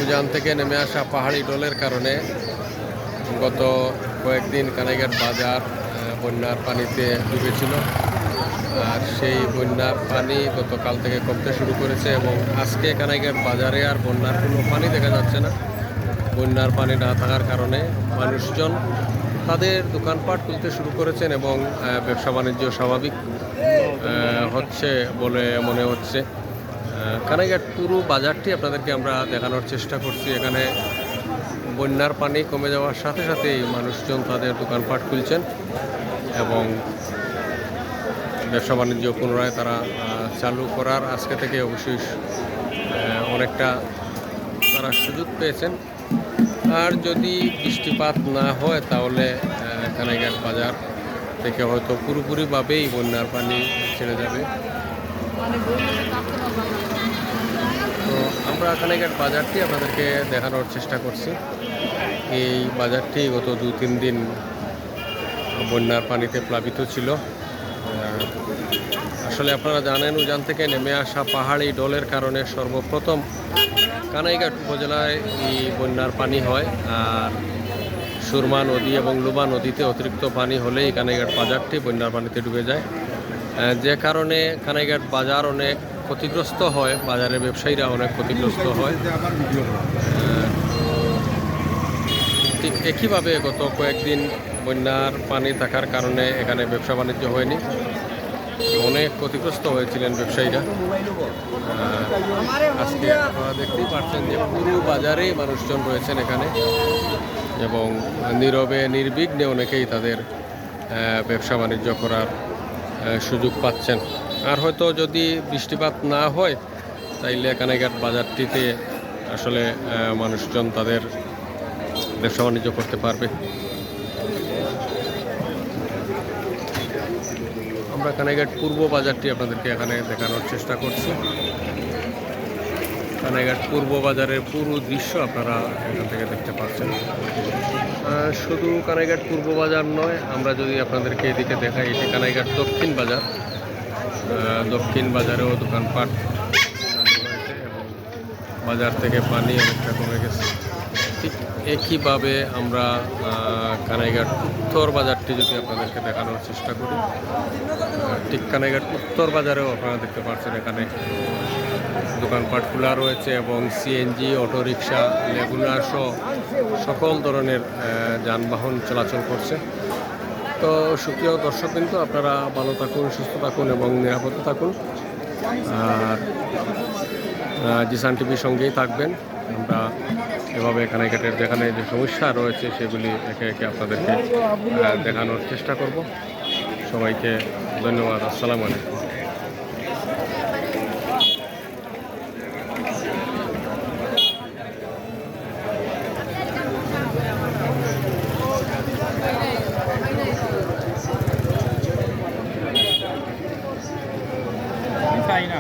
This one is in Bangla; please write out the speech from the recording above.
উজান থেকে নেমে আসা পাহাড়ি ডলের কারণে গত কয়েকদিন কানাইঘাট বাজার বন্যার পানিতে ডুবেছিল। আর সেই বন্যার পানি গতকাল থেকে কমতে শুরু করেছে এবং আজকে কানাইঘাট বাজারে আর বন্যার কোনো পানি দেখা যাচ্ছে না। বন্যার পানি না থাকার কারণে মানুষজন তাদের দোকানপাট খুলতে শুরু করেছেন এবং ব্যবসা বাণিজ্য স্বাভাবিক হচ্ছে বলে মনে হচ্ছে। কানাইঘাট পুরো বাজারটি আপনাদেরকে আমরা দেখানোর চেষ্টা করছি। এখানে বন্যার পানি কমে যাওয়ার সাথে সাথেই মানুষজন তাদের দোকানপাট খুলছেন এবং ব্যবসা বাণিজ্য পুনরায় তারা চালু করার আজকে থেকে অবশ্যই অনেকটা তারা সুযোগ পেয়েছেন। আর যদি বৃষ্টিপাত না হয় তাহলে কানাইঘাট বাজার থেকে হয়তো পুরোপুরিভাবেই বন্যার পানি ছেড়ে যাবে। তো আমরা কানাইঘাট বাজারটি আপনাদেরকে দেখানোর চেষ্টা করছি। এই বাজারটি গত 2-3 দিন বন্যার পানিতে প্লাবিত ছিল। আসলে আপনারা জানেন উজান থেকে নেমে আসা পাহাড়ি ডলের কারণে সর্বপ্রথম কানাইঘাট উপজেলায় এই বন্যার পানি হয়। আর সুরমা নদী এবং লুবা নদীতে অতিরিক্ত পানি হলেই কানাইঘাট বাজারটি বন্যার পানিতে ডুবে যায়, যে কারণে কানাইঘাট বাজার অনেক ক্ষতিগ্রস্ত হয়, বাজারের ব্যবসায়ীরা অনেক ক্ষতিগ্রস্ত হয়। ঠিক একইভাবে গত কয়েকদিন বন্যার পানি থাকার কারণে এখানে ব্যবসা বাণিজ্য হয়নি, অনেক ক্ষতিগ্রস্ত হয়েছিলেন ব্যবসায়ীরা। আজকে আপনারা দেখতেই পাচ্ছেন যে পুরো বাজারেই মানুষজন রয়েছেন এখানে এবং নীরবে নির্বিঘ্নে অনেকেই তাদের ব্যবসা বাণিজ্য করার সুযোগ পাচ্ছেন। আর হয়তো যদি বৃষ্টিপাত না হয় তাইলে কানাইঘাট বাজারটিতে আসলে মানুষজন তাদের ব্যবসা বাণিজ্য করতে পারবে। আমরা কানাইঘাট পূর্ব বাজারটি আপনাদেরকে এখানে দেখানোর চেষ্টা করছি। কানাইঘাট পূর্ব বাজারের পুরো দৃশ্য আপনারা এখান থেকে দেখতে পাচ্ছেন। শুধু কানাইঘাট পূর্ব বাজার নয়, আমরা যদি আপনাদেরকে এদিকে দেখাই, এটি কানাইঘাট দক্ষিণ বাজার। দক্ষিণ বাজারেও দোকানপাট হয়েছে এবং বাজার থেকে পানি অনেকটা কমে গেছে। ঠিক একইভাবে আমরা কানাইঘাট উত্তর বাজারটি যদি আপনাদেরকে দেখানোর চেষ্টা করি, ঠিক কানাইঘাট উত্তর বাজারেও আপনারা দেখতে পাচ্ছেন এখানে দোকানপাট খোলা রয়েছে এবং সিএনজি, অটোরিকশা, লেগুনা সহ সকল ধরনের যানবাহন চলাচল করছে। তো সুপ্রিয় দর্শক, কিন্তু আপনারা ভালো থাকুন, সুস্থ থাকুন এবং নিরাপদে থাকুন। আর জিসান টিভির সঙ্গেই থাকবেন। আমরা এভাবে কানাইঘাটের যেখানে যে সমস্যা রয়েছে সেগুলি একে একে আপনাদেরকে দেখানোর চেষ্টা করব। সবাইকে ধন্যবাদ। আসসালামু আলাইকুম। China.